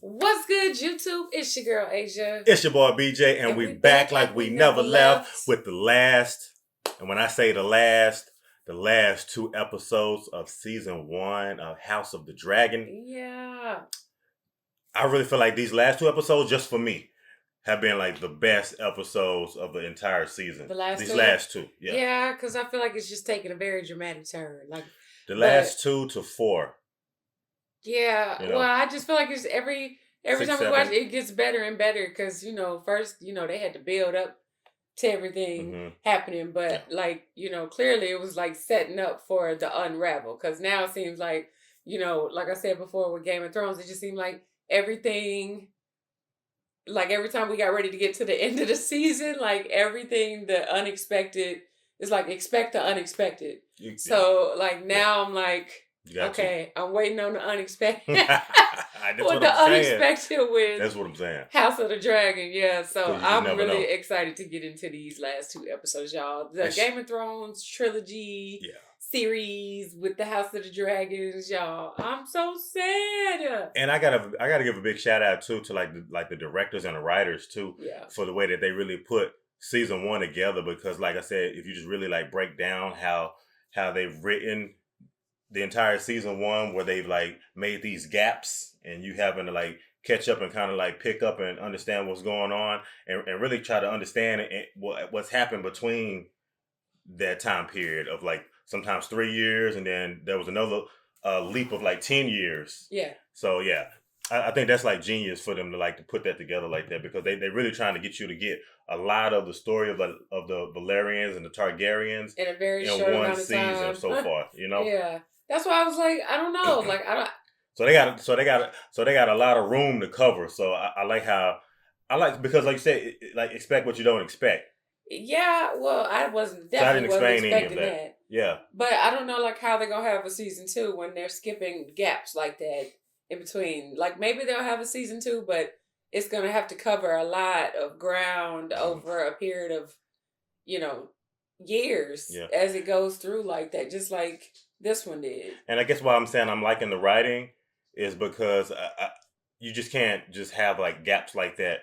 What's good, YouTube? It's your girl, Asia. It's your boy, BJ, and we back like we never left with the last, and when I say the last 2 episodes of season 1 of House of the Dragon. Yeah. I really feel like these last 2 episodes, just for me, have been like the best episodes of the entire season. These last two. Yeah. Yeah, because I feel like it's just taking a very dramatic turn. Like the last 2 to 4. Yeah, you know? Well, I just feel like it's every 6, time we watch it gets better and better because, first, they had to build up to everything happening. But, clearly it was, setting up for the unravel because now it seems like, like I said before with Game of Thrones, it just seemed like everything, every time we got ready to get to the end of the season, everything, the unexpected, is expect the unexpected. So, now I'm like... Okay, I'm waiting on the unexpected. Unexpected with that's what I'm saying. House of the Dragon, yeah. So I'm really excited to get into these last 2 episodes, y'all. The Game of Thrones trilogy series with the House of the Dragons, y'all. I'm so sad. And I gotta give a big shout out too to the directors and the writers too, for the way that they really put season 1 together. Because like I said, if you just really break down how they've written the entire season 1, where they've made these gaps and you having to catch up and kind of pick up and understand what's going on and really try to understand what's happened between that time period of sometimes 3 years, and then there was another leap of 10 years. Yeah. So yeah, I think that's genius for them to put that together like that, because they really trying to get you to get a lot of the story of the Valerians and the Targaryens in a very short amount of season time. so far. Yeah. That's why I was I don't know. I don't. So they got a lot of room to cover. So I like because you said, expect what you don't expect. Yeah, well, I wasn't expecting that. Yeah. But I don't know how they're gonna have a season 2 when they're skipping gaps like that in between. Maybe they'll have a season 2, but it's gonna have to cover a lot of ground over a period of, years as it goes through like that, just like this one did. And I guess why I'm saying I'm liking the writing is because you just can't just have gaps like that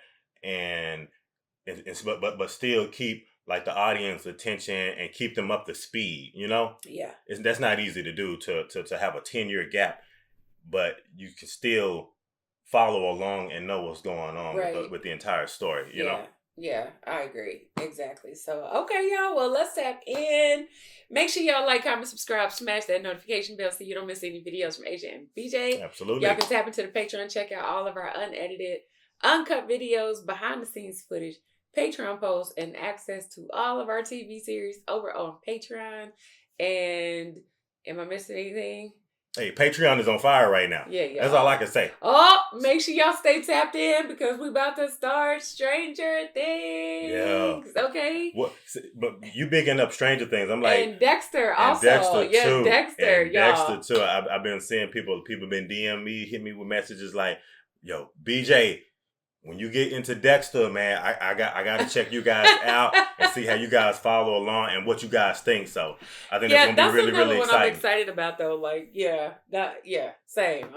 but still keep the audience attention and keep them up to speed. Yeah, that's not easy to do, to have a 10-year gap, but you can still follow along and know what's going on with the entire story. You know. Yeah, I agree. Exactly. So, okay, y'all. Well, let's tap in. Make sure y'all comment, subscribe, smash that notification bell so you don't miss any videos from Asia and BJ. Absolutely. Y'all can tap into the Patreon, check out all of our unedited, uncut videos, behind the scenes footage, Patreon posts, and access to all of our TV series over on Patreon. And am I missing anything? Hey, Patreon is on fire right now. Yeah. That's all I can say. Oh, make sure y'all stay tapped in because we about to start Stranger Things. Yeah. Okay. What? But you bigging up Stranger Things. I'm and Dexter also. Dexter too. Dexter, and y'all. Dexter too. I've been seeing people been DM me, hit me with messages yo, BJ, when you get into Dexter, man, I got to check you guys out and see how you guys follow along and what you guys think. So I think that's gonna be really, really exciting. I'm excited about though. Same.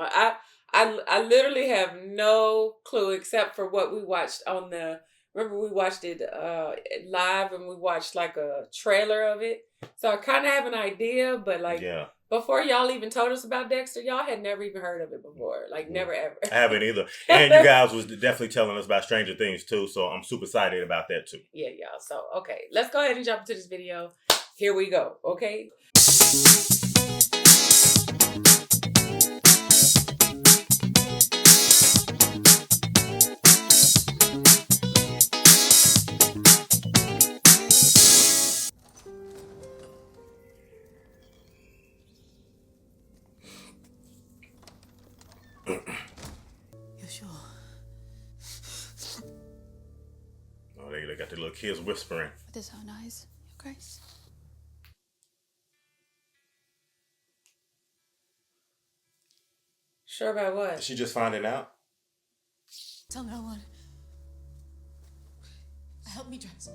I literally have no clue except for what we watched on the. Remember we watched it live and we watched a trailer of it. So I kind of have an idea, but before y'all even told us about Dexter, y'all had never even heard of it before. Never ever. I haven't either. And you guys was definitely telling us about Stranger Things too, so I'm super excited about that too. Yeah, y'all. So, okay. Let's go ahead and jump into this video. Here we go, okay? You sure? Oh, they got the little kids whispering. With his own eyes, Your Grace. Sure about what? Is she just finding out? Tell no one. Help me dress.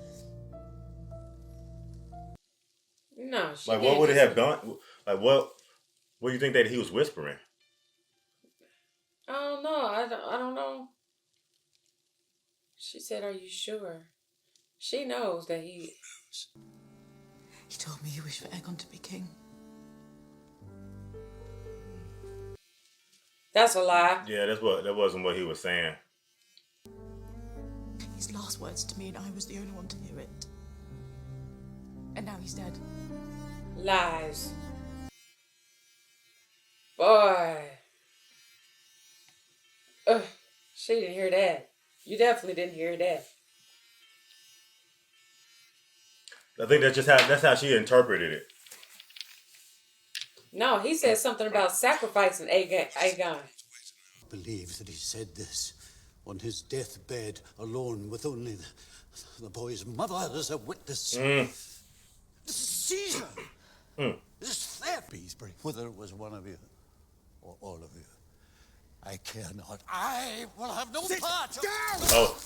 No, she what would it have done? What do you think that he was whispering? I don't know. I don't know. She said, "Are you sure?" She knows that he... He told me you wish for Aegon to be king. That's a lie. Yeah, that wasn't what he was saying. His last words to me, and I was the only one to hear it. And now he's dead. Lies. Boy. Ugh, she didn't hear that. You definitely didn't hear that. I think that's how she interpreted it. No, he said something about sacrificing Aegon. I believe that he said this on his deathbed, alone with only the boy's mother as a witness. This is Caesar. This is theft. Beesbury, whether it was one of you or all of you, I care not. I will have no part. Oh.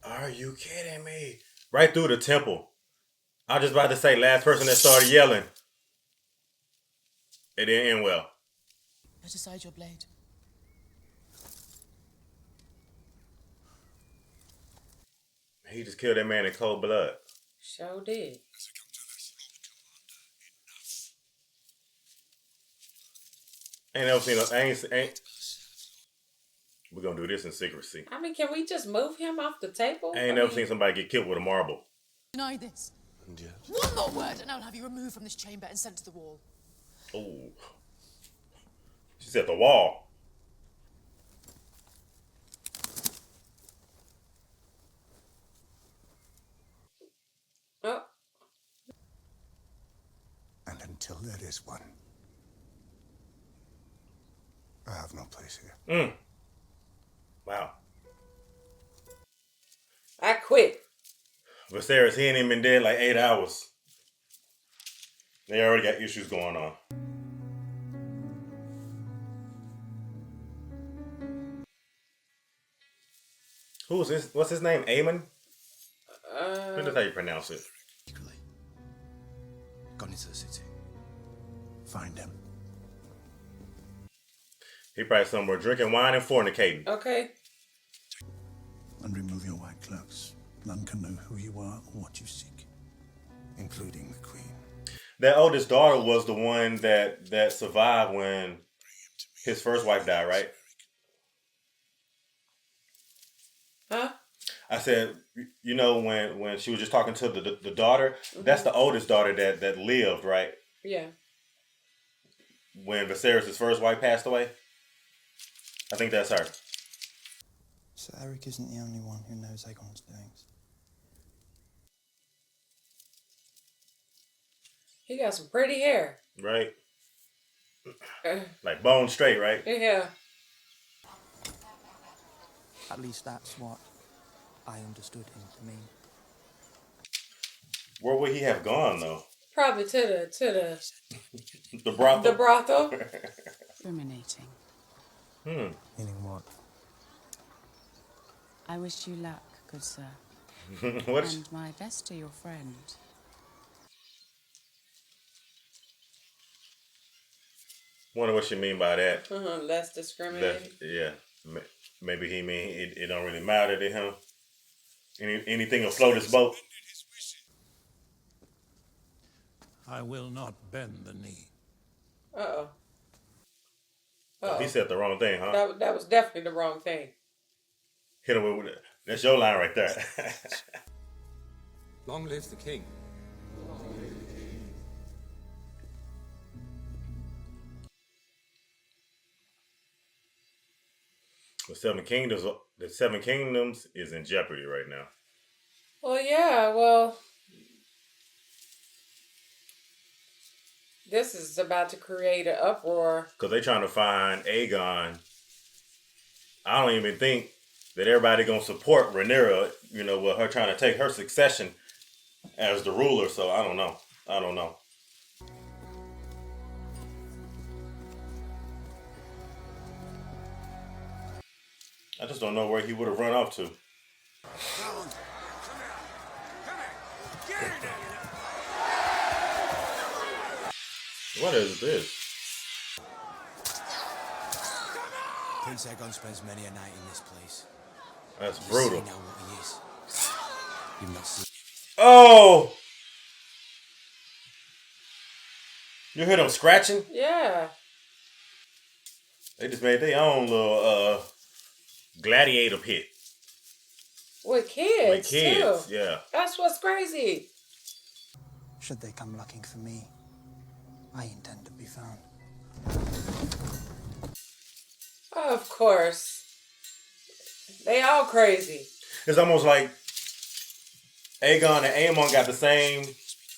Are you kidding me? Right through the temple. I was just about to say, last person that started yelling. It didn't end well. Put aside your blade. He just killed that man in cold blood. Sure did. Ain't never seen ain't. We're gonna do this in secrecy. I mean, can we just move him off the table? I ain't never seen somebody get killed with a marble. Deny this. And yet, One more word, and I'll have you removed from this chamber and sent to the wall. Oh. She said the wall. Oh. And until there is one, I have no place here. Wow. I quit. Viserys, he ain't even been dead like 8 hours. They already got issues going on. Who is this? What's his name? Aemon? That's how you pronounce it. Gone into the city. Find him. He probably somewhere drinking wine and fornicating. Okay. And remove your white cloaks. None can know who you are or what you seek, including the queen. That oldest daughter was the one that survived when his first wife died, right? Huh? I said, you know, when she was just talking to the daughter, that's the oldest daughter that lived, right? Yeah. When Viserys' first wife passed away. I think that's her. So Eric isn't the only one who knows Aegon's doings. He got some pretty hair. Right? Like bone straight, right? Yeah. At least that's what I understood him to mean. Where would he have gone though? Probably to the The brothel. The brothel. Discriminating. Meaning what? I wish you luck, good sir. What's And my best to your friend. wonder what she mean by that? Less discriminating. Yeah. Maybe he mean it don't really matter to him. Anything afloat his boat. I will not bend the knee. Uh-oh. He said the wrong thing, huh? That was definitely the wrong thing. Hit him with it. That's your line right there. Long live the king. The Seven Kingdoms is in jeopardy right now. Well, yeah, well, this is about to create an uproar. Because they're trying to find Aegon. I don't even think that everybody going to support Rhaenyra, you know, with her trying to take her succession as the ruler. So I don't know. I just don't know where he would have run off to. What is this? Prince Aegon spends many a night in this place. That's brutal. You know what he is. You've not seen. Oh! You hear them scratching? Yeah. They just made their own little gladiator pit. With kids, too. Yeah. That's what's crazy. Should they come looking for me, I intend to be found. Of course. They all crazy. It's almost like Aegon and Aemon got the same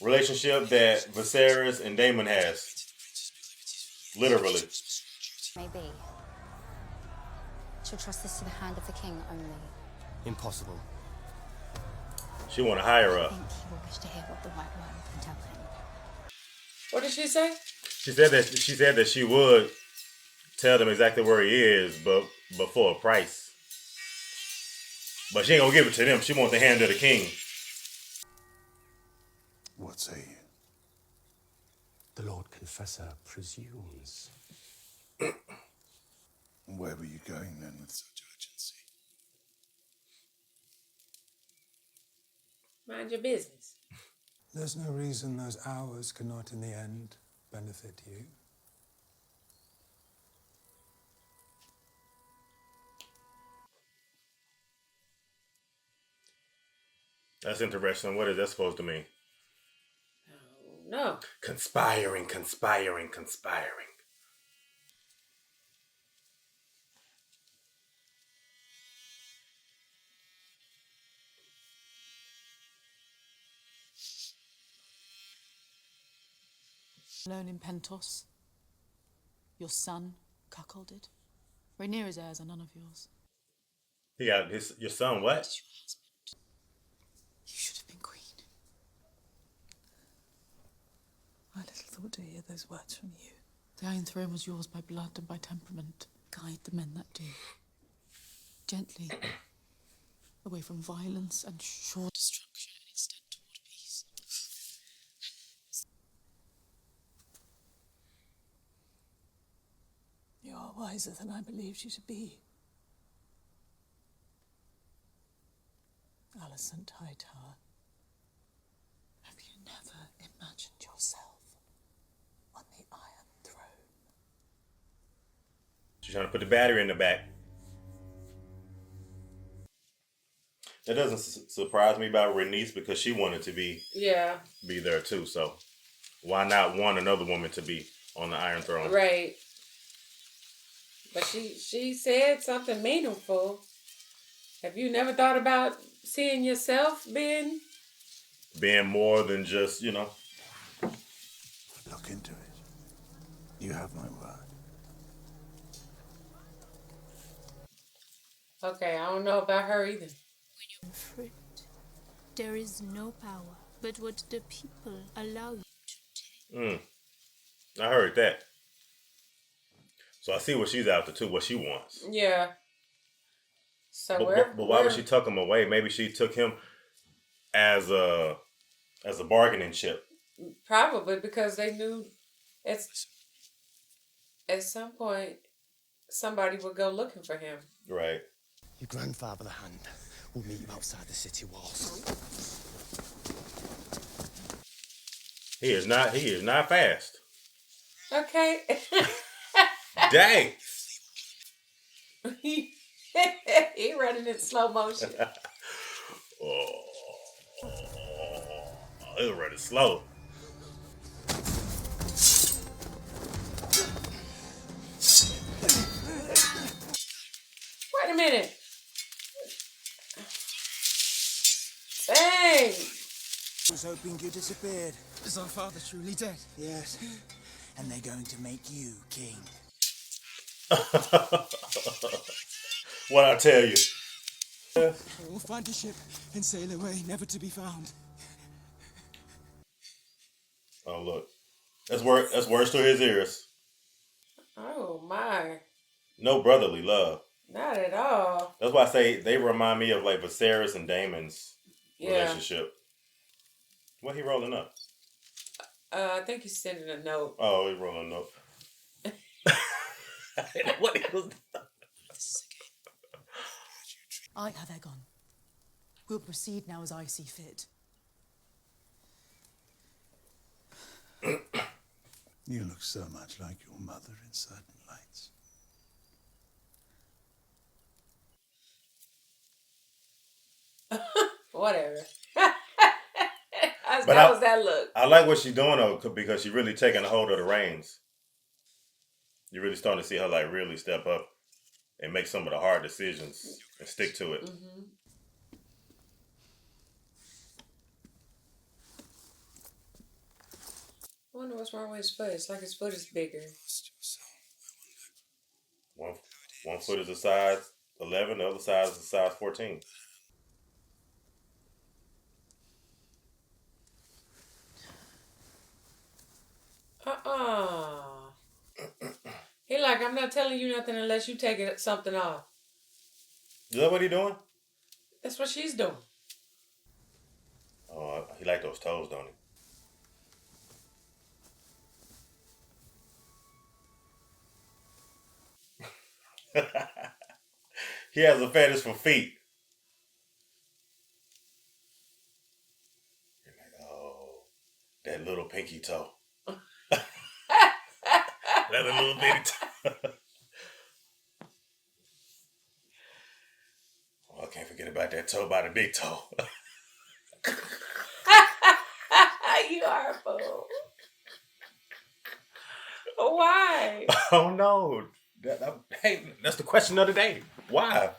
relationship that Viserys and Daemon has. Literally. Maybe. She'll trust this to the hand of the king only. Impossible. She want to hire I up. think he will wish to hear what the White Worm can tell him. What did she say? She said that she would tell them exactly where he is, but for a price. But she ain't gonna give it to them. She wants the hand of the king. What say you? The Lord Confessor presumes. Where were you going then with such urgency? Mind your business. There's no reason those hours cannot in the end benefit you. That's interesting. What is that supposed to mean? No. Conspiring. Alone in Pentos. Your son, cuckolded. Rhaenyra's heirs are none of yours. He got your son, what? You should have been queen. I little thought to hear those words from you. The Iron Throne was yours by blood and by temperament. Guide the men that do. Gently. Away from violence and sure destruction and instead toward peace. You are wiser than I believed you to be. Alicent Hightower, have you never imagined yourself on the Iron Throne? She's trying to put the battery in the back. That doesn't surprise me about Rhaenys because she wanted to be there too. So why not want another woman to be on the Iron Throne? Right. But she said something meaningful. Have you never thought about seeing yourself being more than just, Look into it. You have my word. Okay, I don't know about her either. Fruit. There is no power but what the people allow you to take. I heard that. So I see what she's after too, what she wants. Yeah. So but why would she tuck him away? Maybe she took him as a bargaining chip. Probably because they knew at some point somebody would go looking for him. Right. Your grandfather, the Hand, will meet you outside the city walls. He is not fast. Okay. Dang. He running in slow motion. He's running slow. Wait a minute. Dang. I was hoping you disappeared. Is our father truly dead? Yes. And they're going to make you king. What I tell you. We'll find a ship and sail away, never to be found. Oh look, that's worse to his ears. Oh my. No brotherly love. Not at all. That's why I say they remind me of like Viserys and Daemon's relationship. What he rolling up? I think he's sending a note. Oh, he's rolling a note. What he was I have Aegon. We'll proceed now as I see fit. You look so much like your mother in certain lights. Whatever. That was that look. I like what she's doing though, because she's really taking a hold of the reins. You're really starting to see her like really step up and make some of the hard decisions and stick to it. Mm-hmm. I wonder what's wrong with his foot. It's like his foot is bigger. One foot is a size 11, the other size is a size 14. He like, I'm not telling you nothing unless you take something off. Is that what he doing? That's what she's doing. Oh, he like those toes, don't he? He has a fetish for feet. You're like, oh, that little pinky toe. That little bitty toe. Oh, I can't forget about that toe by the big toe. You are a fool. Why? Oh no. Hey, that's the question of the day. Why?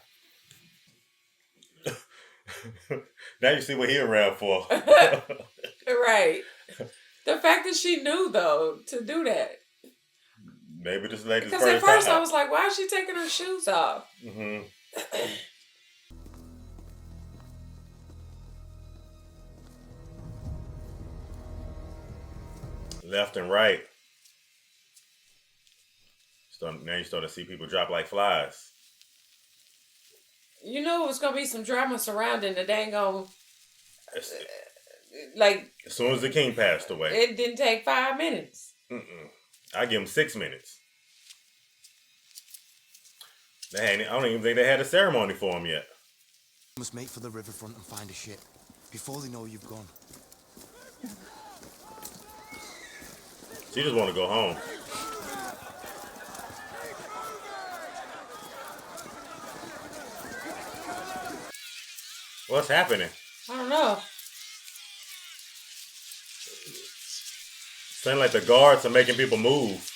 Now you see what he around for. Right. The fact that she knew though to do that. Maybe this lady's because at first I was like, why is she taking her shoes off? Mm-hmm. Left and right. Now you start to see people drop like flies. You know it was going to be some drama surrounding the dang on... like... As soon as the king passed away. It didn't take 5 minutes. I give him 6 minutes. I don't even think they had a ceremony for him yet. We must make for the riverfront and find a ship before they know you've gone. She just want to go home. What's happening? I don't know. Sound like the guards are making people move.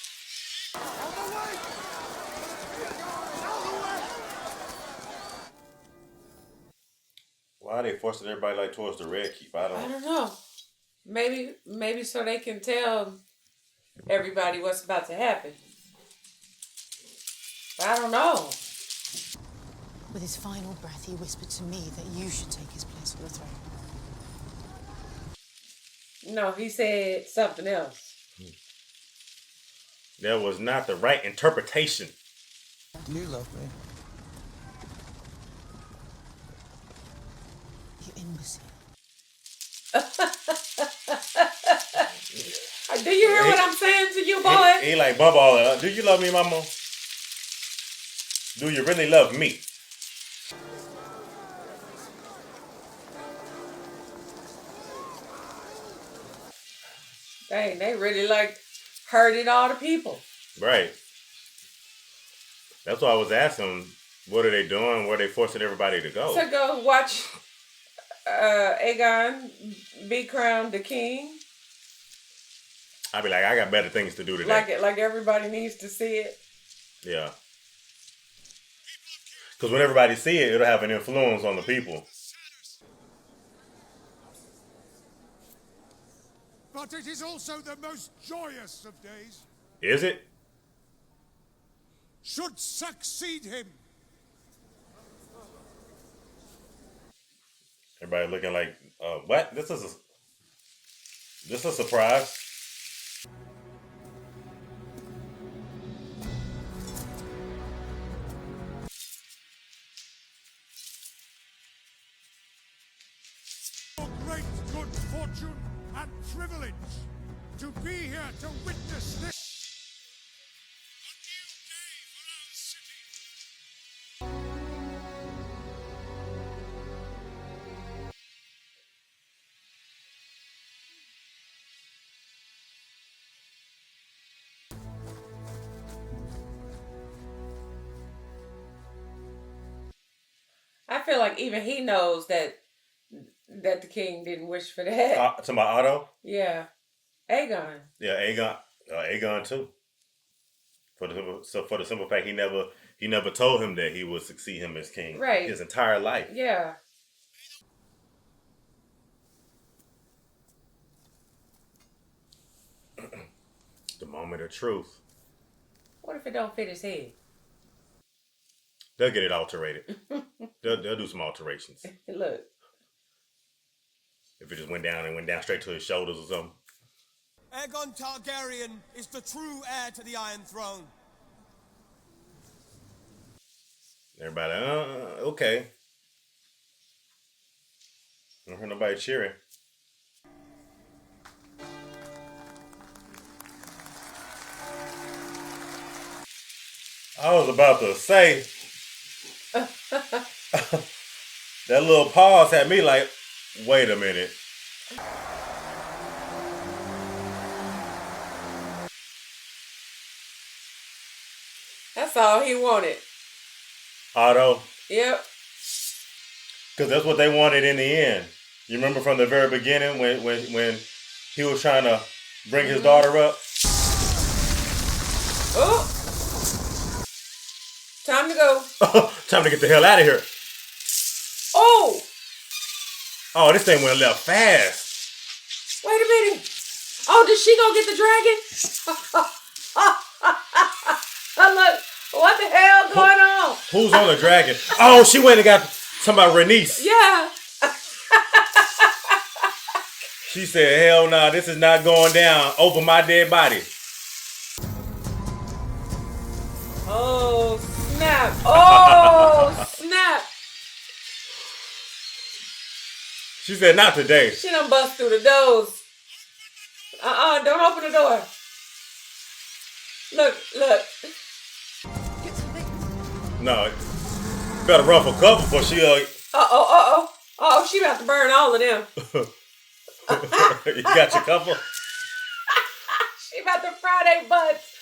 Why are they forcing everybody like towards the red keep? I don't know. Maybe so they can tell everybody what's about to happen. But I don't know. With his final breath, he whispered to me that you should take his place on the throne. No, he said something else. That was not the right interpretation. You love me. You imbecile. Do you hear what I'm saying to you, boy? He like bump all that up. Do you love me, mama? Do you really love me? Dang, they really like hurted all the people. Right. That's why I was asking, what are they doing? Where are they forcing everybody to go? To go watch Aegon be crowned the king. I'd be like, I got better things to do today. Like everybody needs to see it. Yeah. Because when everybody see it, it'll have an influence on the people. But it is also the most joyous of days. Is it? Should succeed him. Everybody looking like, what? This is a surprise. Great good fortune and privilege to be here to witness this. I feel like even he knows that the king didn't wish for that. To my Otto? Yeah. Aegon. Yeah, Aegon too. For the simple fact he never told him that he would succeed him as king. Right. His entire life. Yeah. The moment of truth. What if it don't fit his head? They'll get it alterated. they'll do some alterations. Look. If it just went down straight to his shoulders or something. Aegon Targaryen is the true heir to the Iron Throne. Everybody, okay. I don't hear nobody cheering. I was about to say, that little pause had me like, wait a minute. That's all he wanted. Otto? Yep. Because that's what they wanted in the end. You remember from the very beginning when he was trying to bring his daughter up? Oh! Time to go. Time to get the hell out of here. Oh! Oh, this thing went left fast. Wait a minute. Oh, did she go get the dragon? Look, what the hell going on? Who's on the dragon? Oh, she went and got somebody, Renice. Yeah. She said, hell nah, this is not going down over my dead body. Oh, snap. Oh, snap. She said, not today. She done bust through the doors. Don't open the door. Look. No, better run for cover before she... Uh-oh, she about to burn all of them. You got your couple? She about to fry they butts.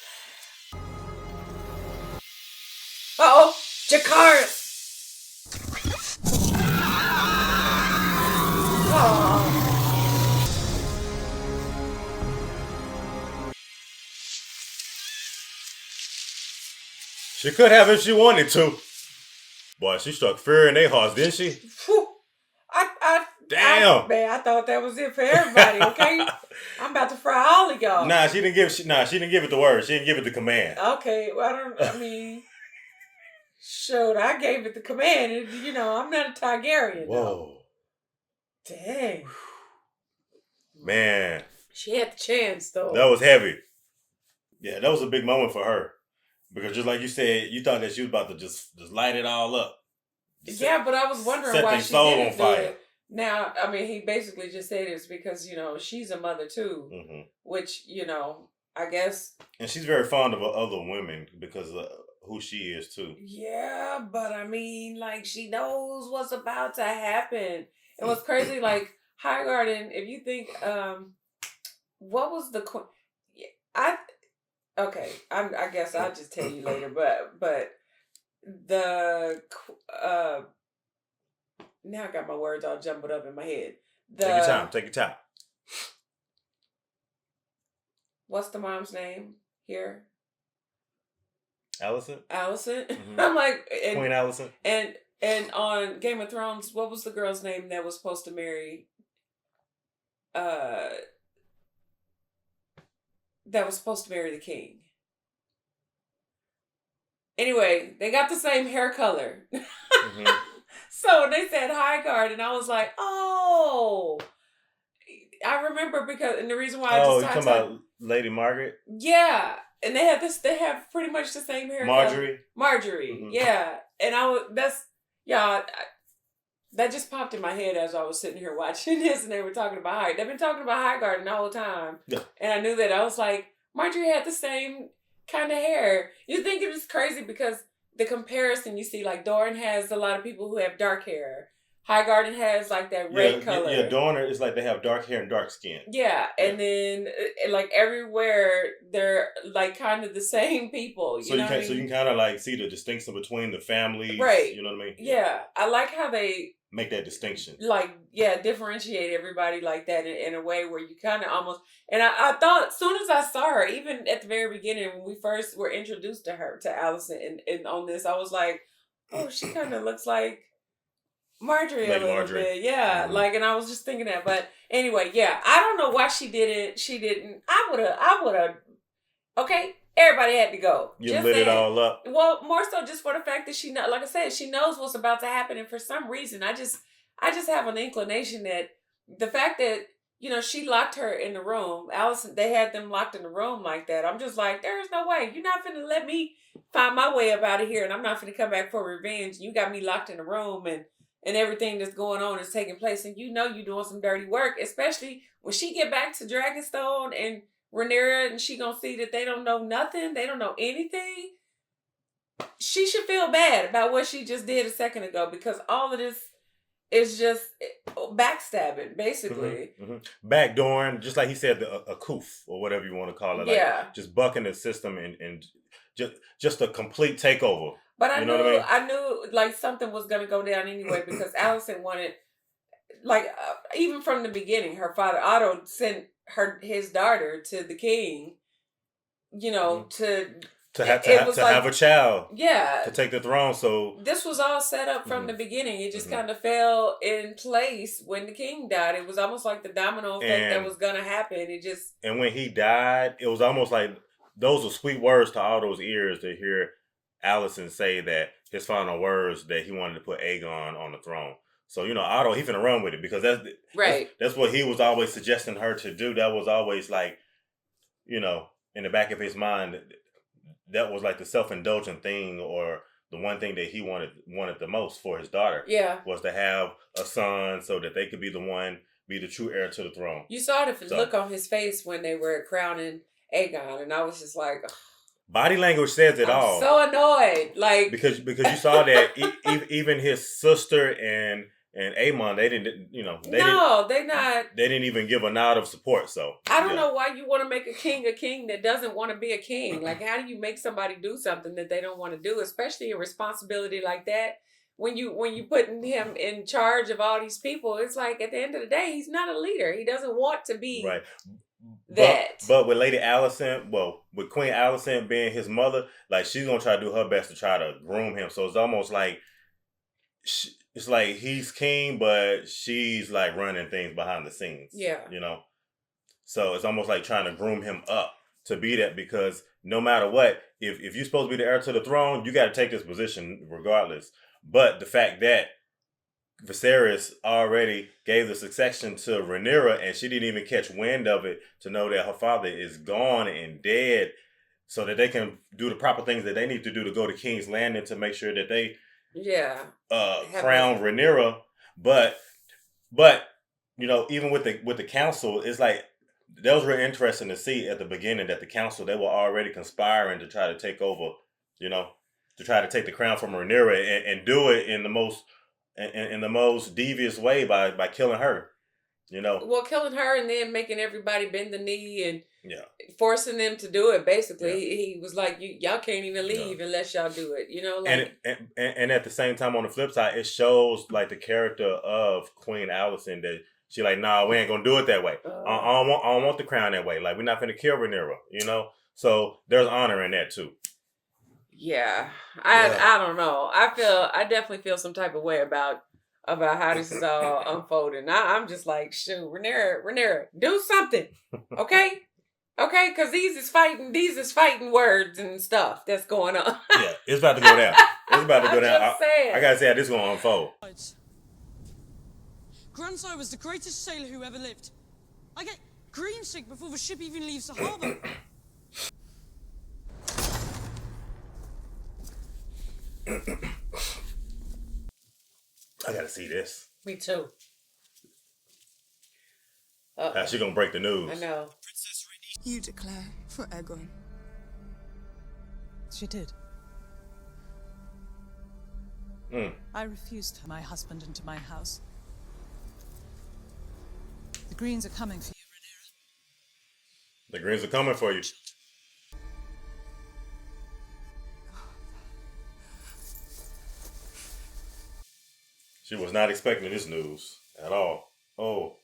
Uh-oh, Jakar. Oh. She could have if she wanted to. Boy, she struck fear in their hearts, didn't she? Damn. I thought that was it for everybody, okay? I'm about to fry all of y'all. Nah, she didn't give it the word. She didn't give it the command. Okay, well, I gave it the command. And, I'm not a Targaryen. Whoa. Dang. Man. She had the chance, though. That was heavy. Yeah, that was a big moment for her. Because just like you said, you thought that she was about to just light it all up. Yeah, but I was wondering why she didn't do it. Now, he basically just said it's because, she's a mother too. Mm-hmm. Which, I guess. And she's very fond of other women because of who she is too. Yeah, but she knows what's about to happen. It was crazy, like, Highgarden, if you think, what was the... Okay, I guess I'll just tell you later, but the... Now I got my words all jumbled up in my head. Take your time. What's the mom's name here? Alyssa? Mm-hmm. I'm like... Queen Alyssa? And on Game of Thrones, what was the girl's name that was supposed to marry... that was supposed to marry the king? Anyway, they got the same hair color. Mm-hmm. So they said Highgarden, and I was like, oh. I remember and the reason why I just... Oh, you talking about Lady Margaret? Yeah. And they have pretty much the same hair color. Marjorie. Mm-hmm. Yeah. And that just popped in my head as I was sitting here watching this, and they were talking about They've been talking about Highgarden the whole time. Yeah. And I knew that. I was like, Marjorie had the same kind of hair. You think it was crazy because the comparison, you see, like, Dorne has a lot of people who have dark hair. Highgarden has, like, that red color. Yeah, Dorne is like they have dark hair and dark skin. Yeah, and then, like, everywhere, they're like kind of the same people. So you can kind of like see the distinction between the families, right? You know what I mean? Yeah, I like how they make that distinction. Like, differentiate everybody like that in a way where you kind of almost. And I thought, as soon as I saw her, even at the very beginning when we first were introduced to her, to Allison, and on this, I was like, oh, she kind of looks like Marjorie a little bit. Yeah, like, and I was just thinking that. But anyway, yeah, I don't know why she didn't. I would have. Okay, everybody had to go. You just lit it all up. Well, more so just for the fact that she, like I said, she knows what's about to happen, and for some reason, I just have an inclination that the fact that, you know, she locked her in the room. Allison, they had them locked in the room like that. I'm just like, there's no way. You're not finna let me find my way up out of here, and I'm not finna come back for revenge. You got me locked in the room, and everything that's going on is taking place, and you know you're doing some dirty work, especially when she get back to Dragonstone and Rhaenyra, and she gonna see that they don't know nothing, they don't know anything. She should feel bad about what she just did a second ago, because all of this is just backstabbing, basically. Backdooring, just like he said, a coof or whatever you want to call it. Like, just bucking the system and just a complete takeover. But I knew like something was gonna go down anyway, because Allison wanted, like, even from the beginning, her father Otto sent his daughter to the king, you know, to have a child, to take the throne. So this was all set up from the beginning. It just kind of fell in place when the king died. It was almost like the domino effect that was gonna happen. And when he died, it was almost like those were sweet words to Otto's ears to hear Allison say that his final words, that he wanted to put Aegon on the throne. So, you know, Otto, he finna run with it, because that's what he was always suggesting her to do. That was always like, you know, in the back of his mind, that was like the self-indulgent thing, or the one thing that he wanted the most for his daughter. Yeah. Was to have a son so that they could be the true heir to the throne. You saw the look on his face when they were crowning Aegon, and I was just like, ugh. Body language says it all. So annoyed, like, because you saw that even his sister and Aemon, they didn't, you know, they didn't even give a nod of support. So I don't know why you want to make a king that doesn't want to be a king. Like, how do you make somebody do something that they don't want to do, especially a responsibility like that? When you putting him in charge of all these people, it's like, at the end of the day, he's not a leader. He doesn't want to be right. That. But with Lady Alicent, with Queen Alicent being his mother, like, she's gonna try to do her best to try to groom him. So it's almost like it's like he's king, but she's like running things behind the scenes. Yeah, you know. So it's almost like trying to groom him up to be that, because no matter what, if you're supposed to be the heir to the throne, you got to take this position regardless. But the fact that Viserys already gave the succession to Rhaenyra, and she didn't even catch wind of it to know that her father is gone and dead, so that they can do the proper things that they need to do to go to King's Landing to make sure that they crown Rhaenyra. But you know, even with the council, it's like that was really interesting to see at the beginning that the council, they were already conspiring to try to take over, you know, to try to take the crown from Rhaenyra and do it in the most devious way by killing her, you know. Well, killing her and then making everybody bend the knee and forcing them to do it. Basically, he was like, y'all can't even leave unless y'all do it, you know. Like, and at the same time, on the flip side, it shows like the character of Queen Alicent, that she like, nah, we ain't gonna do it that way. I don't want the crown that way. Like, we're not gonna kill Rhaenyra, you know. So there's honor in that too. Yeah, I don't know. I definitely feel some type of way about how this is all unfolding. I'm just like, shoot, Rhaenyra, do something, okay? Okay, because these is fighting words and stuff that's going on. Yeah, it's about to go down. It's about to go down. I gotta say how this is gonna unfold. Grandsire was the greatest sailor who ever lived. I get green sick before the ship even leaves the harbour. I gotta see this. Me too. How's she gonna break the news? I know. You declare for Aegon. She did. I refused my husband into my house. The Greens are coming for you, Rhaenyra. The Greens are coming for you. She was not expecting this news at all. Oh.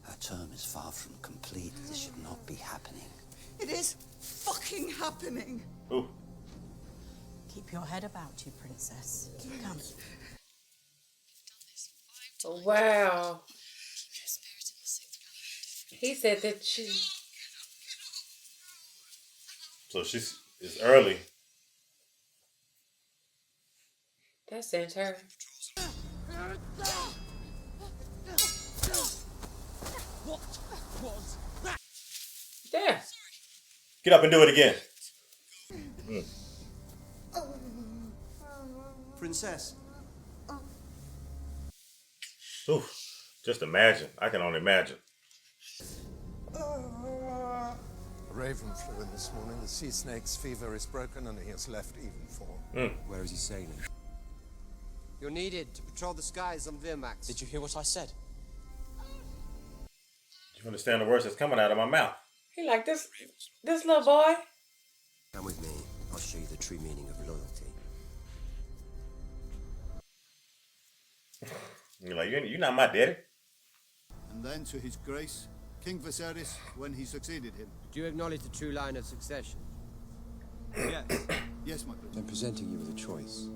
Her term is far from complete. This should not be happening. It is fucking happening. Ooh. Keep your head about you, princess. Come. Wow. He said that she... So it's early. That sent her. What was that? There. Get up and do it again. Mm. Princess. Ooh. Just imagine. I can only imagine. A raven flew in this morning. The sea snake's fever is broken and he has left even for. Where is he sailing? You're needed to patrol the skies on Virmax. Did you hear what I said? You understand the words that's coming out of my mouth? He like this little boy. Come with me. I'll show you the true meaning of loyalty. You're like, you're not my daddy. And then to his grace, King Viserys, when he succeeded him. Do you acknowledge the true line of succession? Yes. Yes, my prince. I'm presenting you with a choice.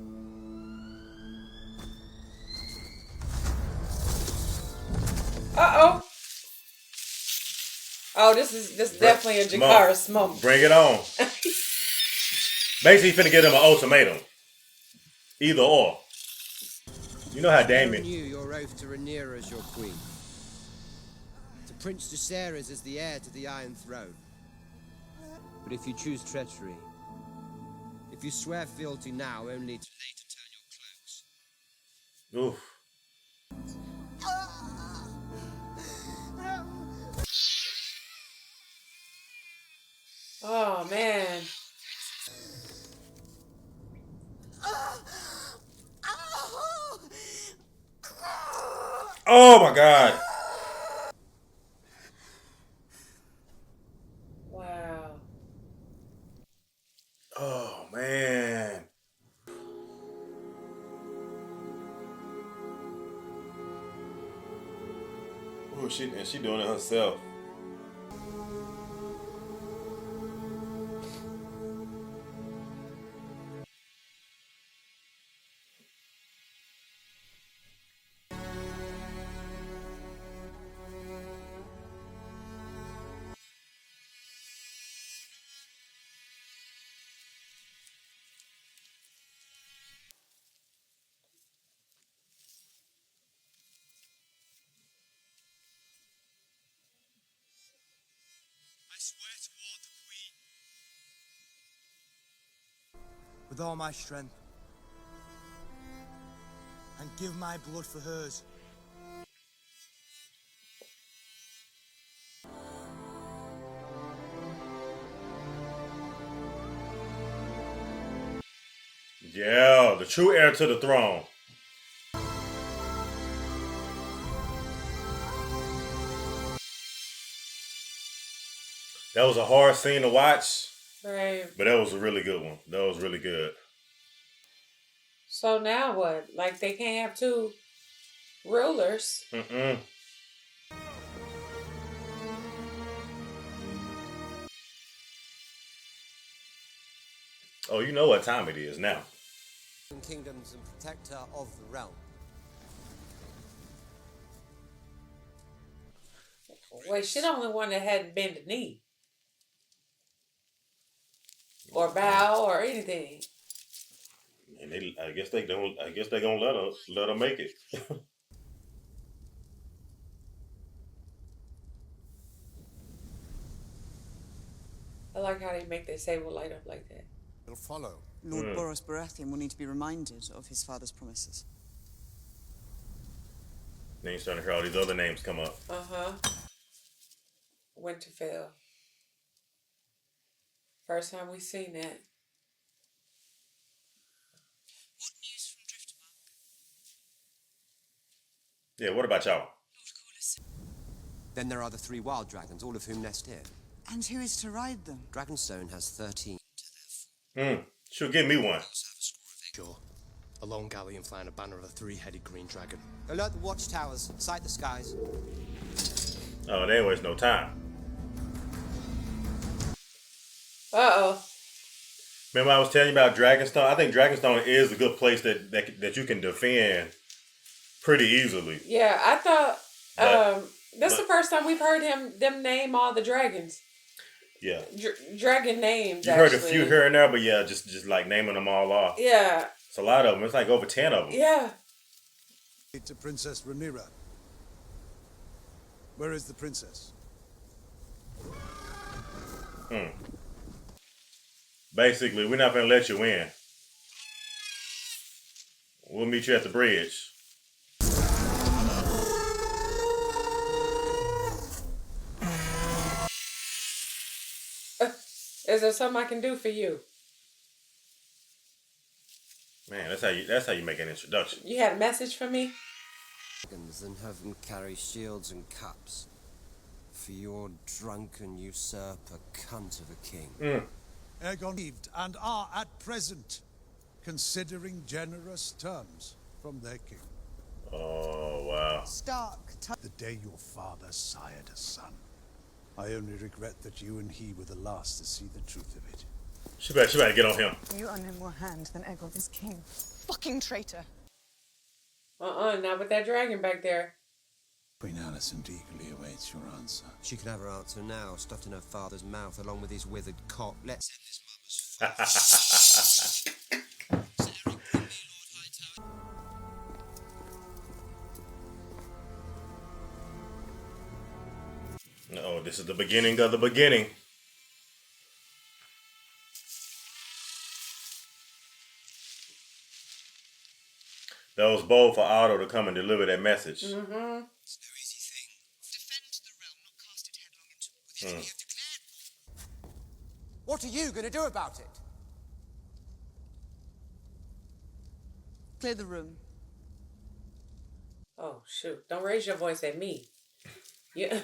Uh-oh. Oh, this is definitely a Jakaris moment. Bring it on. Basically, finna give him an ultimatum. Either or. You know how Damien... You your oath to Rhaenyra as your queen. To Prince Jacaerys as the heir to the Iron Throne. But if you choose treachery, if you swear fealty now, only to later turn your cloaks. Oof. Oh, man. Oh, my God. Wow. Oh, man. Oh, she doing it herself. I swear toward the Queen. With all my strength. And give my blood for hers. Yeah, the true heir to the throne. That was a hard scene to watch. Right. But that was a really good one. That was really good. So now what? Like they can't have two rulers. Mm-mm. Oh, you know what time it is now. Kingdoms and protector of the realm. Wait, she the only one that hadn't bent the knee. Or bow or anything. And I guess they gonna let her make it. I like how they make their sable light up like that. It'll follow. Lord Boros Baratheon will need to be reminded of his father's promises. Then you're starting to hear all these other names come up. Uh-huh. Winterfell. First time we seen that. What news from Driftmark? Yeah, what about y'all? Then there are the 3 wild dragons, all of whom nest here. And who is to ride them? Dragonstone has 13 to their She'll give me one. Sure. A lone galleon flying a banner of a three-headed green dragon. Alert the watchtowers. Sight the skies. Oh, there was no time. Uh-oh. Remember I was telling you about Dragonstone? I think Dragonstone is a good place that you can defend pretty easily. Yeah, I thought this is the first time we've heard them name all the dragons. Yeah. Dragon names. You heard a few here and there, but yeah, just like naming them all off. Yeah. It's a lot of them. It's like over 10 of them. Yeah. To Princess Rhaenyra. Where is the princess? Basically, we're not going to let you in. We'll meet you at the bridge. Is there something I can do for you? Man, that's how you make an introduction. You had a message for me? And have them carry shields and caps for your drunken usurper cunt of a king. Aegon lived and are at present considering generous terms from their king. Oh, wow. Stark, the day your father sired a son. I only regret that you and he were the last to see the truth of it. She better get on him. You are no more hand than Aegon is king. Fucking traitor. Not with that dragon back there. Queen Alyssa eagerly awaits your answer. She can have her answer now, stuffed in her father's mouth along with his withered cock. Let's end this mama's Oh, this is the beginning of the beginning. That was bold for Otto to come and deliver that message. It's no easy thing. Defend the realm, not cast it headlong into with the enemy have declared. What are you going to do about it? Clear the room. Oh, shoot. Don't raise your voice at me. Yeah.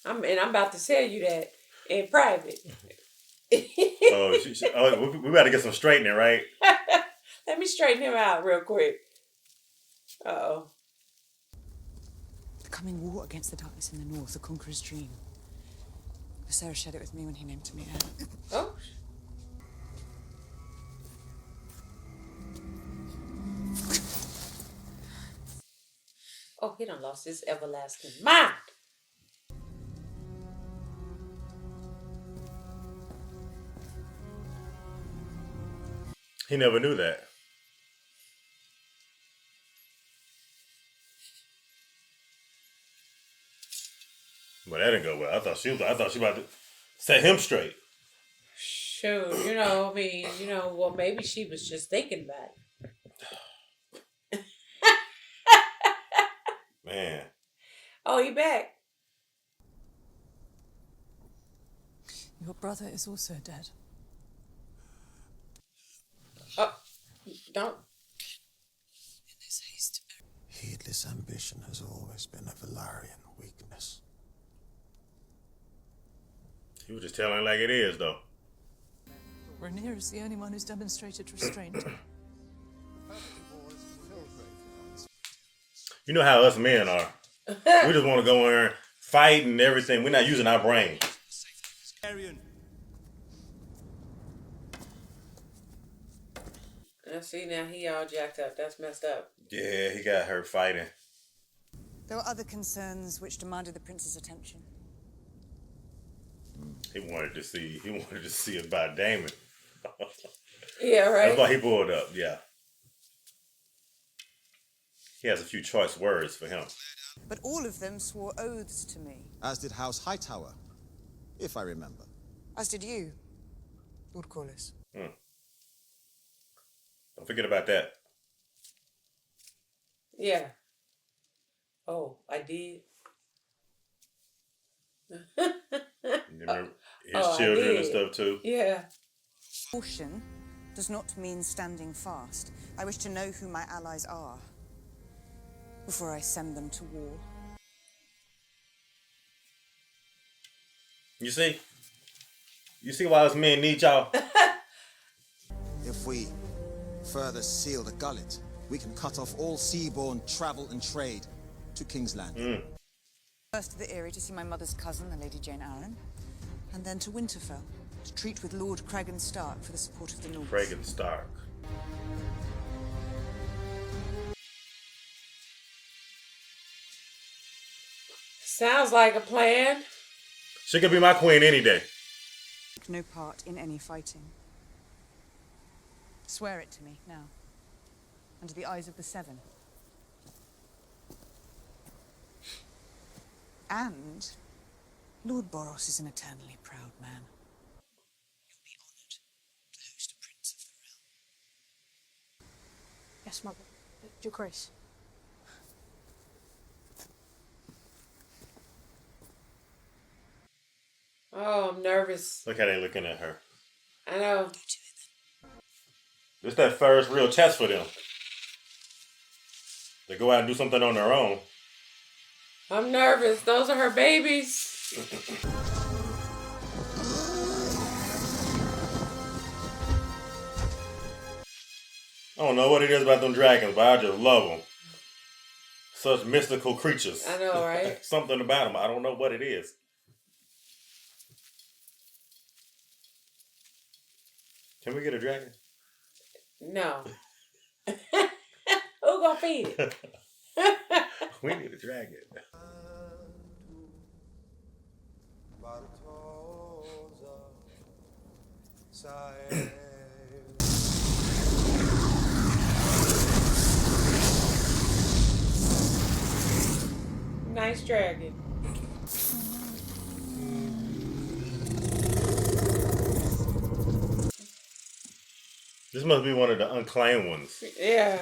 I'm about to tell you that in private. We better get some straightening, right? Let me straighten him out real quick. Uh-oh. The coming war against the darkness in the north, the conqueror's dream. Sarah shared it with me when he named me heir. Oh. Oh, he done lost his everlasting mind. He never knew that. But that didn't go well. I thought she about to set him straight. Shoot, well, maybe she was just thinking about it. Man. Oh, he back. Your brother is also dead. Oh, don't. In this haste. Heedless ambition has always been a Velaryon weakness. He was just telling it like it is, though. Rhaenyra is the only one who's demonstrated restraint. You know how us men are. We just want to go in there and fight and everything. We're not using our brain. See, now he all jacked up. That's messed up. Yeah, he got hurt fighting. There were other concerns which demanded the prince's attention. He wanted to see about Damon. Yeah, right. That's why he pulled up, yeah. He has a few choice words for him. But all of them swore oaths to me. As did House Hightower, if I remember. As did you, Lord Corlys. Don't forget about that. Yeah. Oh, I did. Remember his children and stuff too? Yeah. Caution does not mean standing fast. I wish to know who my allies are before I send them to war. You see why us men need y'all? If we further seal the gullet, we can cut off all seaborne travel and trade to King's Landing. First to the Eyrie to see my mother's cousin, the Lady Jane Arryn, and then to Winterfell to treat with Lord Cregan Stark for the support of the North. Cregan Stark. Sounds like a plan. She could be my queen any day. Take no part in any fighting. Swear it to me now, under the eyes of the Seven. And Lord Boros is an eternally proud man. You'll be honoured to host a prince of the realm. Yes, Mother. Your Grace. Oh, I'm nervous. Look how they looking at her. I know. This that first real test for them. They go out and do something on their own. I'm nervous. Those are her babies. I don't know what it is about them dragons, but I just love them. Such mystical creatures. I know, right? Something about them. I don't know what it is. Can we get a dragon? No. Who gonna feed it? We need a dragon. Nice dragon. This must be one of the unclaimed ones. Yeah.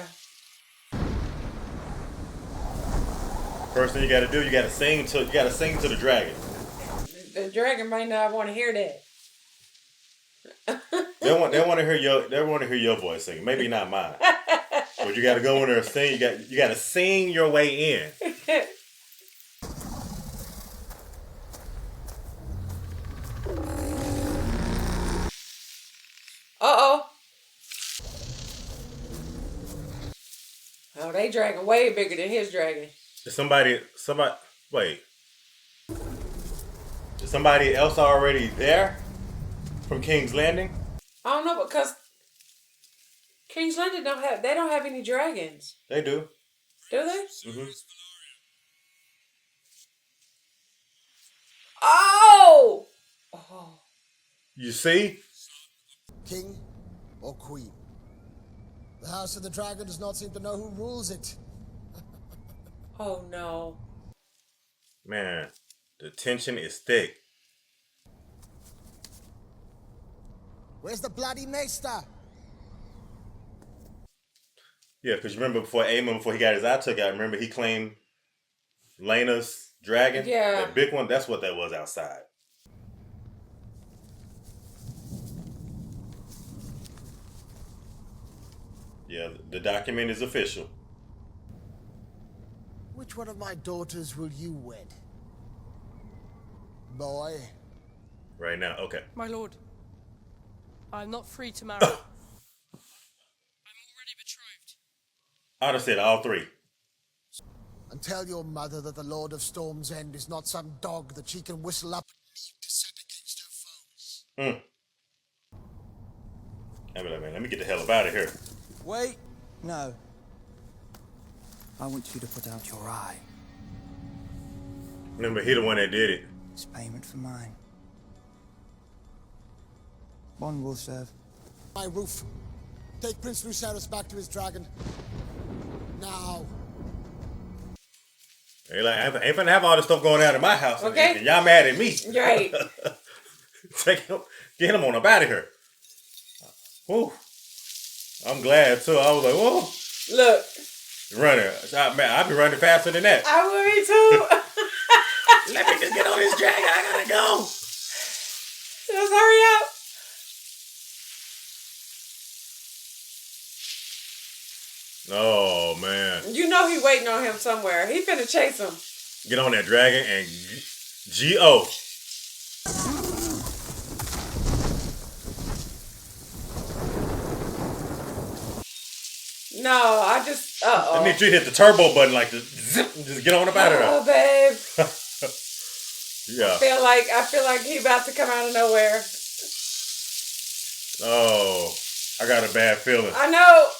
First thing you gotta do, you gotta sing to the dragon. The dragon might not want to hear that. They want to hear your voice singing. Maybe not mine. But you gotta go in there and sing. You gotta sing your way in. Uh-oh. Oh, they dragon way bigger than his dragon. Somebody, wait. Is somebody else already there from King's Landing? I don't know, because King's Landing don't have any dragons. They do. Do they? Mm-hmm. Oh! Oh. You see? King or queen? The House of the Dragon does not seem to know who rules it. Oh no. Man, the tension is thick. Where's the bloody maester? Yeah, because you remember before he got his eye took out, remember he claimed Lena's dragon? Yeah. That big one, that's what that was outside. Yeah, the document is official. Which one of my daughters will you wed? Boy? Right now, okay. My lord, I'm not free to marry. I'm already betrothed. I'd have said all three. And tell your mother that the Lord of Storm's End is not some dog that she can whistle up and leave to set against her foes. I'd be like, man, let me get the hell up out of here. Wait. No. I want you to put out your eye. Remember, he the one that did it. It's payment for mine. One will serve. My roof. Take Prince Lucerys back to his dragon. Now. Hey, like, I ain't finna have all this stuff going out in my house. Okay. And y'all mad at me. Right. Take him, get him on up out of here. Whew. I'm glad too. I was like, whoa. Look. Running. I'll be running faster than that. I will be too. Let me just get on this dragon. I gotta go. Just hurry up. Oh, man. You know he waiting on him somewhere. He finna chase him. Get on that dragon and G.O. No, I just. I need you to hit the turbo button, like just get on up out of there. Oh, babe. Yeah. I feel like he about to come out of nowhere. Oh, I got a bad feeling. I know.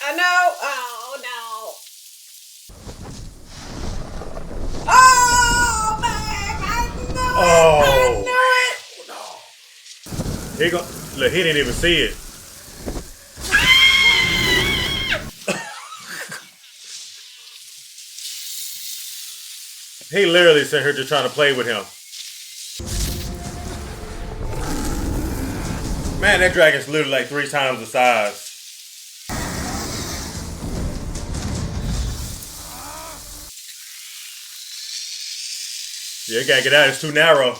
Oh no. Oh, babe, I knew it. No. Look, he didn't even see it. He literally sent her just trying to play with him. Man, that dragon's literally like 3 times the size. Yeah, you gotta get out. It's too narrow.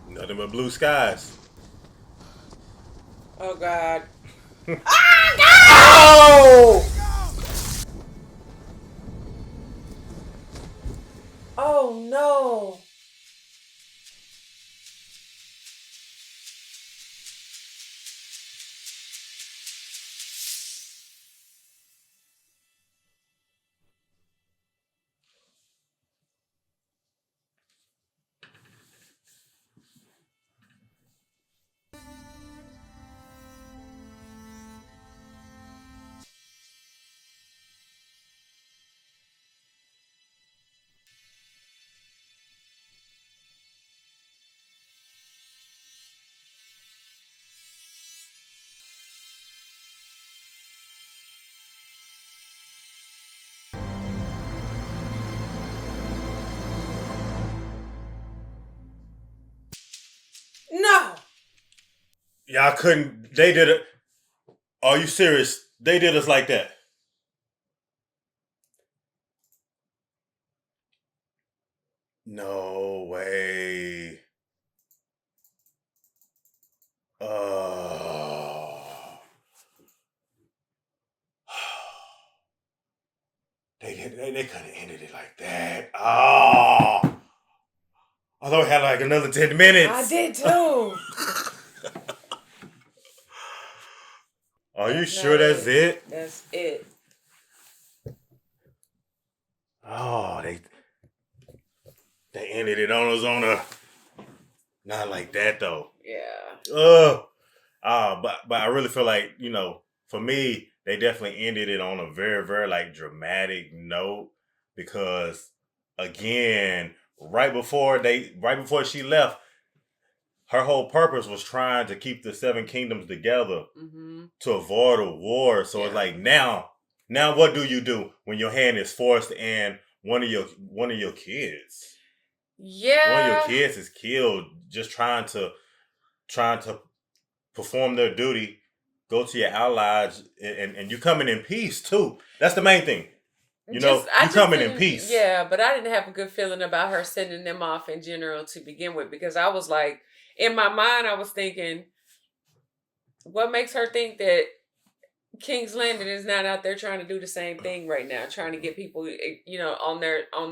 Nothing but blue skies. Oh, God. Oh! Oh, no. No. Y'all couldn't. They did it. Are you serious? They did us like that. No way. They could have ended it like that. Oh. I thought we had like another 10 minutes. I did too. Are you sure that's it? That's it. Oh, they ended it on us on a not like that though. Yeah. But I really feel like, you know, for me, they definitely ended it on a very, very like dramatic note because again, right before she left, her whole purpose was trying to keep the 7 kingdoms together to avoid a war. So it's like now what do you do when your hand is forced and one of your kids? Yeah. One of your kids is killed just trying to perform their duty, go to your allies, and you coming in peace too. That's the main thing. You coming in peace. Yeah, but I didn't have a good feeling about her sending them off in general to begin with because I was like, in my mind, I was thinking, what makes her think that King's Landing is not out there trying to do the same thing right now, trying to get people, on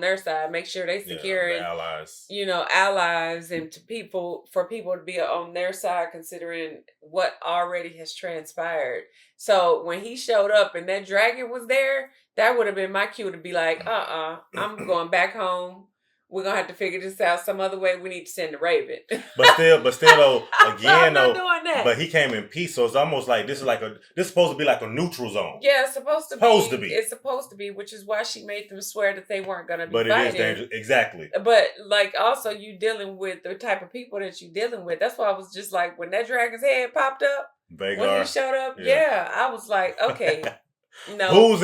their side, make sure they secure allies, allies, and for people to be on their side, considering what already has transpired. So when he showed up and that dragon was there, that would have been my cue to be like, I'm going back home. We're gonna have to figure this out some other way. We need to send the Raven. But still though, again though, doing that. But he came in peace, so it's almost like this is supposed to be like a neutral zone. Yeah, it's supposed to be. It's supposed to be, which is why she made them swear that they weren't gonna be fighting. But it is dangerous. Exactly. But like also you dealing with the type of people that you dealing with. That's why I was just like when that dragon's head popped up, when he showed up, I was like, okay. No. Who's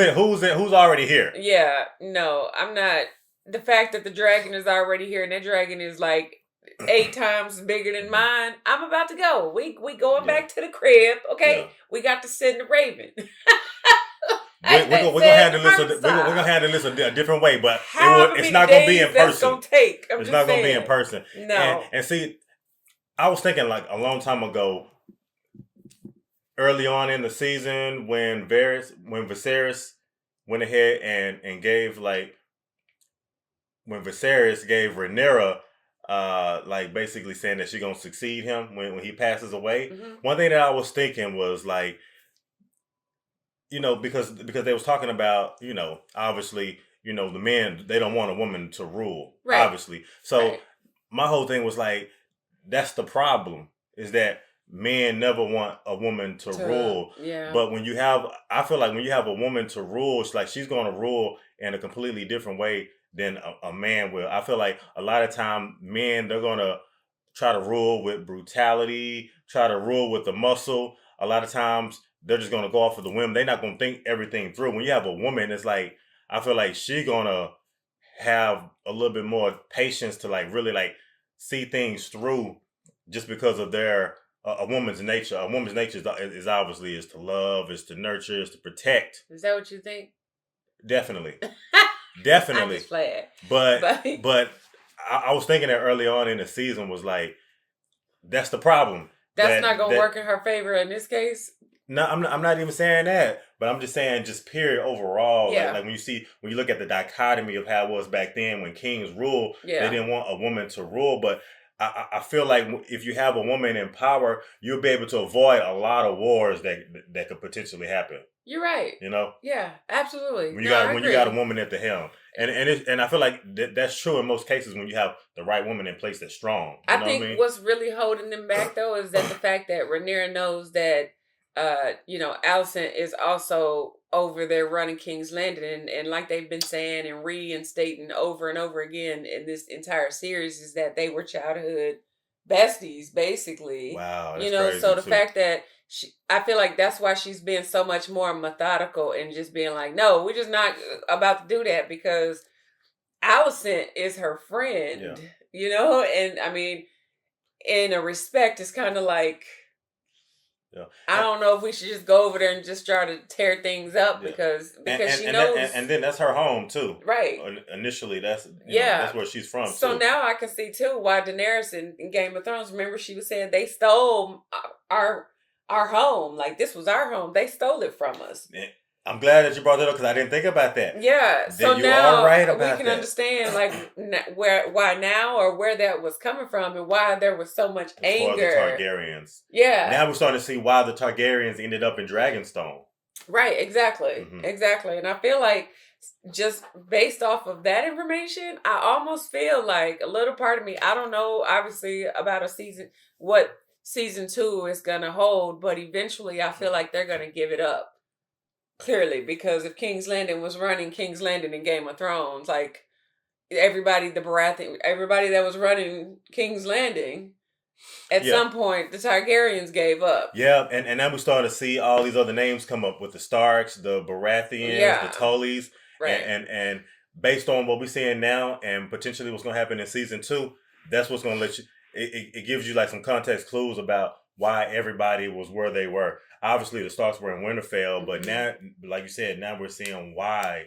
already here? Yeah, no, I'm not. The fact that the dragon is already here and that dragon is like 8 times bigger than mine, I'm about to go. We going back to the crib, okay? Yeah. We got to send the Raven. We're gonna handle this a different way, but it's not gonna be in person. It's not gonna be in person. No. And see, I was thinking like a long time ago, early on in the season when Viserys went ahead and gave like when Viserys gave Rhaenyra like basically saying that she's gonna succeed him when he passes away. One thing that I was thinking was like, because they was talking about, obviously, the men, they don't want a woman to rule, obviously. So my whole thing was like, that's the problem, is that men never want a woman to rule. Yeah. But I feel like when you have a woman to rule, it's like she's going to rule in a completely different way than a man will. I feel like a lot of time men, they're going to try to rule with brutality, try to rule with the muscle. A lot of times they're just going to go off of the whim. They're not going to think everything through. When you have a woman, it's like, I feel like she's going to have a little bit more patience to like really like see things through, just because of their a woman's nature. A woman's nature is obviously is to love, is to nurture, is to protect. Is that what you think? Definitely. Definitely. I just play it. But I was thinking that early on in the season was like, that's the problem. That's not going to work in her favor in this case? No, I'm not even saying that, but I'm just saying just period overall. Yeah. Like when you look at the dichotomy of how it was back then when kings ruled, they didn't want a woman to rule. But I feel like if you have a woman in power, you'll be able to avoid a lot of wars that could potentially happen. You're right. Yeah, absolutely. When you got a woman at the helm, and I feel like that's true in most cases when you have the right woman in place that's strong. I think what's really holding them back though is that the fact that Rhaenyra knows that Alicent is also over there running King's Landing, and like they've been saying and reinstating over and over again in this entire series is that they were childhood besties, basically. Wow, that's crazy so the too. fact that I feel like that's why she's being so much more methodical and just being like, no, we're just not about to do that, because Alicent is her friend, and I mean, in a respect, it's kind of like, I don't know if we should just go over there and just try to tear things up because she knows. And then that's her home too. Right. Initially, that's that's where she's from. So too. now I can see too why Daenerys in Game of Thrones, remember she was saying they stole our home. Like, this was our home. They stole it from us. I'm glad that you brought that up because I didn't think about that. Yeah, so you now are right we about can that. understand like why now, or where that was coming from, and why there was so much anger. For the Targaryens. Yeah. Now we're starting to see why the Targaryens ended up in Dragonstone. Right, exactly. Exactly. And I feel like just based off of that information, I almost feel like a little part of me, I don't know obviously about what season 2 is going to hold, but eventually I feel like they're going to give it up. Clearly, because if King's Landing was running King's Landing in Game of Thrones, like everybody that was running King's Landing, at some point the Targaryens gave up. Yeah, and now we're starting to see all these other names come up with the Starks, the Baratheons, the Tullys, right. and based on what we're seeing now and potentially what's going to happen in season 2, that's what's going to let you. It gives you like some context clues about why everybody was where they were. Obviously, the Starks were in Winterfell, but now, like you said, now we're seeing why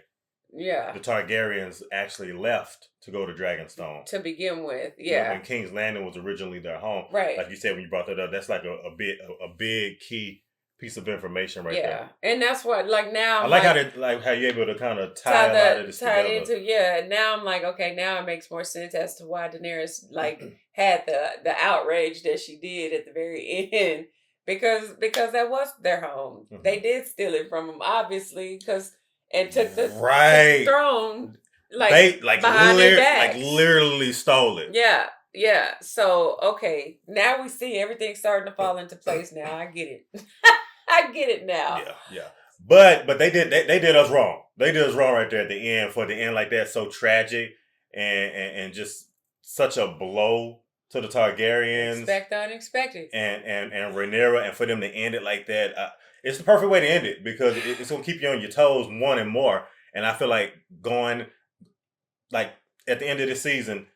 the Targaryens actually left to go to Dragonstone. To begin with, yeah. When King's Landing was originally their home. Right. Like you said when you brought that up, that's like a big key piece of information right there. Yeah, and that's what, like now... I like how you're able to kind of tie a lot of this together. Now I'm like, okay, now it makes more sense as to why Daenerys, like, had the outrage that she did at the very end. Because that was their home. They did steal it from them, obviously, and took the throne behind their backs. Like literally stole it. Yeah. So okay, now we see everything starting to fall into place. Now I get it. I get it now. Yeah. But they did us wrong. They did us wrong right there at the end. For the end like that, so tragic and just such a blow to the Targaryens. Expect the unexpected. And Rhaenyra, and for them to end it like that, it's the perfect way to end it because it's going to keep you on your toes more and more. And I feel like going, like, at the end of the season,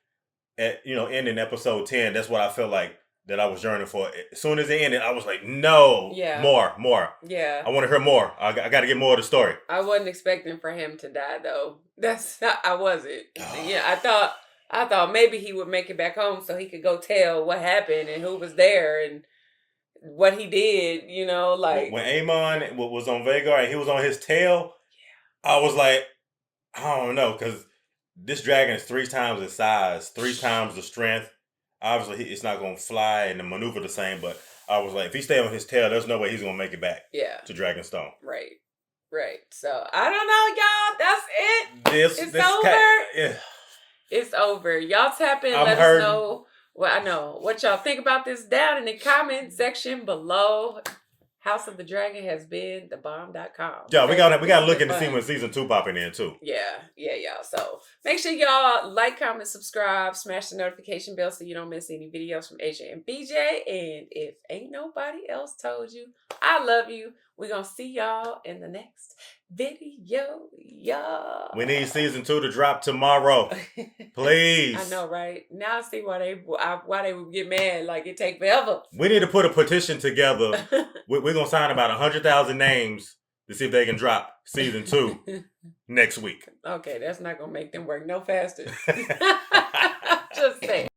ending episode 10, that's what I felt like that I was yearning for. As soon as it ended, I was like, no, more. Yeah. I want to hear more. I got to get more of the story. I wasn't expecting for him to die, though. I wasn't. Yeah, I thought maybe he would make it back home so he could go tell what happened and who was there and what he did, like... When Aemon was on Vhagar and he was on his tail, I was like, I don't know, because this dragon is 3 times its size, 3 times the strength. Obviously, it's not going to fly and the maneuver the same, but I was like, if he stay on his tail, there's no way he's going to make it back to Dragonstone. Right. So, I don't know, y'all. That's it. It's over. It's over. Y'all tap in. Let us know. Well, I know what y'all think about this down in the comment section below. House of the Dragon has been thebomb.com. Yeah, we gotta look into see when season 2 popping in too. Yeah, y'all. So make sure y'all like, comment, subscribe, smash the notification bell so you don't miss any videos from AJ and BJ. And if ain't nobody else told you, I love you. We're gonna see y'all in the next video, y'all. We need season 2 to drop tomorrow. Please. I know, right? Now I see why they would get mad. Like it take forever. We need to put a petition together. We're gonna sign about 100,000 names to see if they can drop season 2 next week. Okay, that's not gonna make them work no faster. Just saying.